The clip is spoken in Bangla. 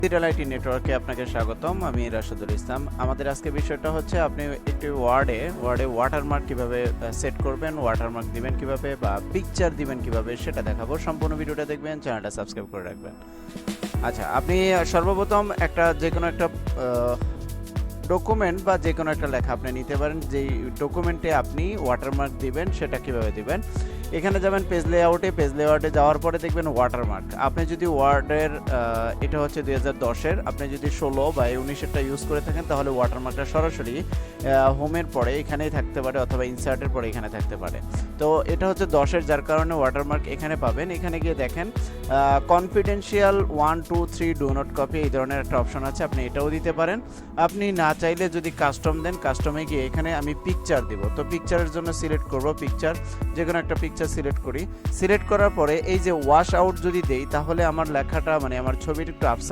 ডিজিটাল আইটি নেটওয়ার্কে আপনাকে স্বাগতম। আমি রাশেদুল ইসলাম। আমাদের আজকে বিষয়টা হচ্ছে আপনি একটি ওয়ার্ডে ওয়াটারমার্ক কিভাবে সেট করবেন, ওয়াটারমার্ক দিবেন কিভাবে বা পিকচার দিবেন কিভাবে সেটা দেখাবো। সম্পূর্ণ ভিডিওটা দেখবেন, চ্যানেলটা সাবস্ক্রাইব করে রাখবেন। আচ্ছা, আপনি সর্বপ্রথম যে কোনো একটা ডকুমেন্ট বা যে কোনো একটা লেখা আপনি নিতে পারেন। যেই ডকুমেন্টে আপনি ওয়াটারমার্ক দিবেন সেটা কিভাবে দিবেন, এখানে যাবেন পেজ লেআউটে যাওয়ার পরে দেখবেন ওয়াটারমার্ক। আপনি যদি ওয়ার্ডের এটা হচ্ছে 2010-এর, আপনি যদি 16 বা 19-এরটা ইউজ করে থাকেন তাহলে ওয়াটারমার্কটা সরাসরি হোমের পরে এখানেই থাকতে পারে অথবা ইনসার্টের পরে এখানে থাকতে পারে। তো এটা হচ্ছে 10-এর, যার কারণে ওয়াটারমার্ক এখানে পাবেন। এখানে গিয়ে দেখেন কনফিডেন্সিয়াল 1 2 3 ডু নট কপি এই ধরনের একটা অপশন আছে, আপনি এটাও দিতে পারেন। আপনি না চাইলে যদি কাস্টম দেন, কাস্টমে গিয়ে এখানে আমি পিকচার দিব। তো পিকচারের জন্য সিলেক্ট করব পিকচার, যে কোনো একটা পিকচার সিলেক্ট করি। সিলেক্ট করার পরে এই যে ওয়াশ আউট যদি দেই তাহলে আমার লেখাটা আমার ছবিটা একটু আপসাইড